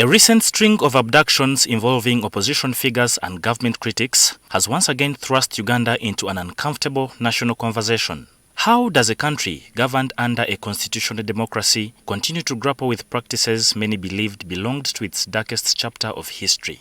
A recent string of abductions involving opposition figures and government critics has once again thrust Uganda into an uncomfortable national conversation. How does a country governed under a constitutional democracy continue to grapple with practices many believed belonged to its darkest chapter of history?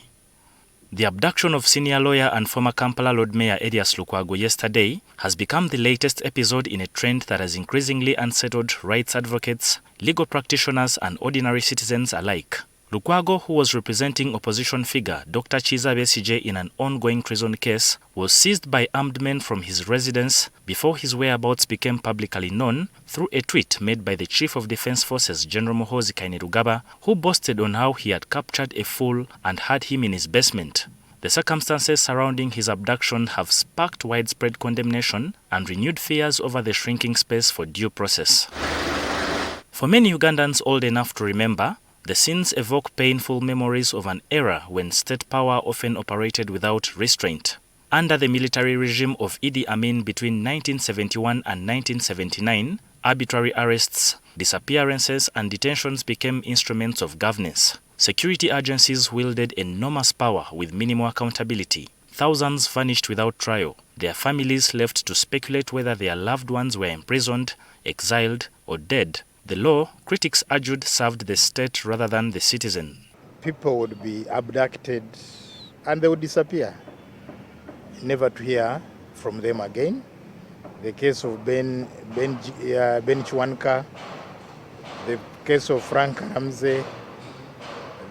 The abduction of senior lawyer and former Kampala Lord Mayor Edius Luago yesterday has become the latest episode in a trend that has increasingly unsettled rights advocates, legal practitioners and ordinary citizens alike. Lukwago, who was representing opposition figure Dr. Chiza Besigye in an ongoing treason case, was seized by armed men from his residence before his whereabouts became publicly known through a tweet made by the Chief of Defense Forces General Muhoozi Kainerugaba, who boasted on how he had captured a fool and had him in his basement. The circumstances surrounding his abduction have sparked widespread condemnation and renewed fears over the shrinking space for due process. For many Ugandans old enough to remember, the scenes evoke painful memories of an era when state power often operated without restraint. Under the military regime of Idi Amin between 1971 and 1979, arbitrary arrests, disappearances and detentions became instruments of governance. Security agencies wielded enormous power with minimal accountability. Thousands vanished without trial, their families left to speculate whether their loved ones were imprisoned, exiled or dead. The law, critics argued, served the state rather than the citizen. People would be abducted and they would disappear, never to hear from them again. The case of Ben Chwanka, the case of Frank Ramsey,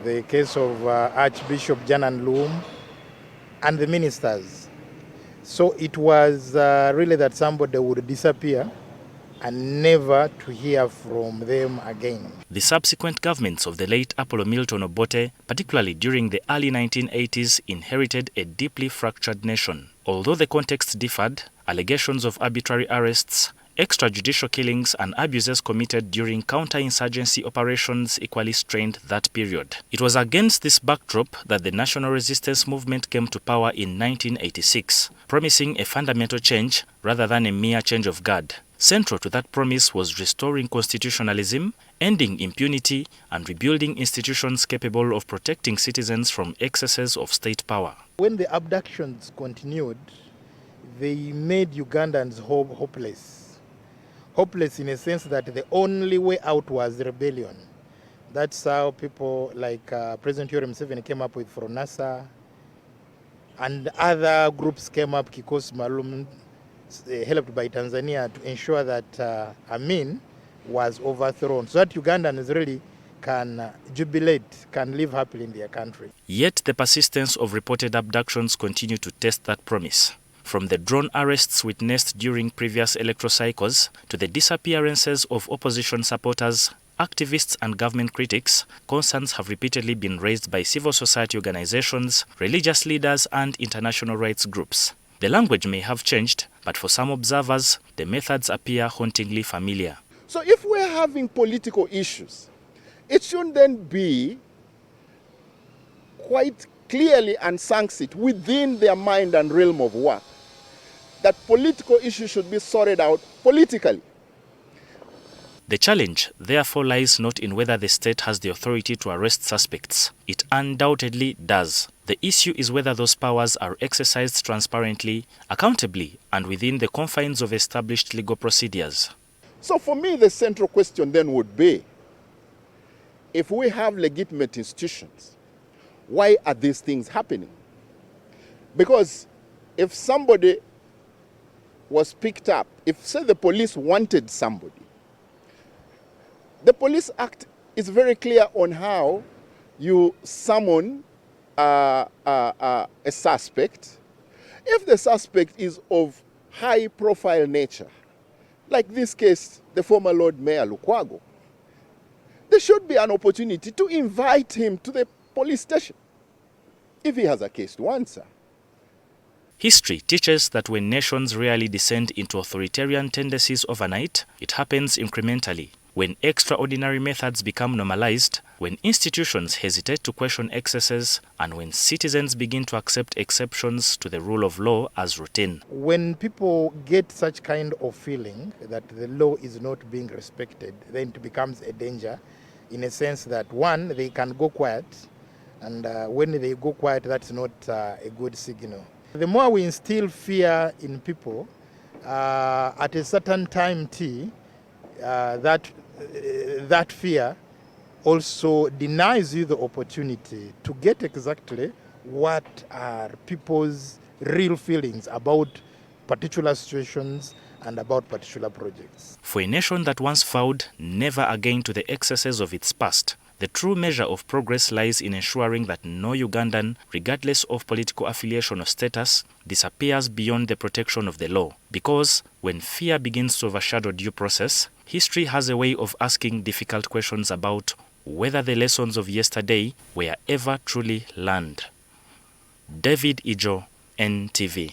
the case of Archbishop Janan Loom, and the ministers. So it was really that somebody would disappear and never to hear from them again. The subsequent governments of the late Apollo Milton Obote, particularly during the early 1980s, inherited a deeply fractured nation. Although the context differed, allegations of arbitrary arrests, extrajudicial killings and abuses committed during counter-insurgency operations equally strained that period. It was against this backdrop that the national resistance movement came to power in 1986, promising a fundamental change rather than a mere change of guard. Central to that promise was restoring constitutionalism, ending impunity, and rebuilding institutions capable of protecting citizens from excesses of state power. When the abductions continued, they made Ugandans hopeless. Hopeless in a sense that the only way out was rebellion. That's how people like President Yoweri Museveni came up with Fronasa, and other groups came up, Kikosi Maalum, helped by Tanzania, to ensure that Amin was overthrown, so that Ugandans really can jubilate, can live happily in their country. Yet the persistence of reported abductions continue to test that promise. From the drone arrests witnessed during previous electoral cycles to the disappearances of opposition supporters, activists and government critics, concerns have repeatedly been raised by civil society organizations, religious leaders and international rights groups. The language may have changed, but for some observers, the methods appear hauntingly familiar. So if we're having political issues, it should then be quite clearly unsanctioned within their mind and realm of work that political issues should be sorted out politically. The challenge, therefore, lies not in whether the state has the authority to arrest suspects. It undoubtedly does. The issue is whether those powers are exercised transparently, accountably, and within the confines of established legal procedures. So for me, the central question then would be, if we have legitimate institutions, why are these things happening? Because if somebody was picked up, if, say, the police wanted somebody, the Police Act is very clear on how you summon a suspect. If the suspect is of high-profile nature, like this case, the former Lord Mayor Lukwago, there should be an opportunity to invite him to the police station if he has a case to answer. History teaches that when nations rarely descend into authoritarian tendencies overnight, it happens incrementally. When extraordinary methods become normalized, when institutions hesitate to question excesses, and when citizens begin to accept exceptions to the rule of law as routine. When people get such kind of feeling that the law is not being respected, then it becomes a danger in a sense that, one, they can go quiet, and when they go quiet, that's not a good signal. The more we instill fear in people, at a certain time that fear also denies you the opportunity to get exactly what are people's real feelings about particular situations and about particular projects. For a nation that once vowed never again to the excesses of its past, the true measure of progress lies in ensuring that no Ugandan, regardless of political affiliation or status, disappears beyond the protection of the law. Because when fear begins to overshadow due process, history has a way of asking difficult questions about whether the lessons of yesterday were ever truly learned. David Ijo, NTV.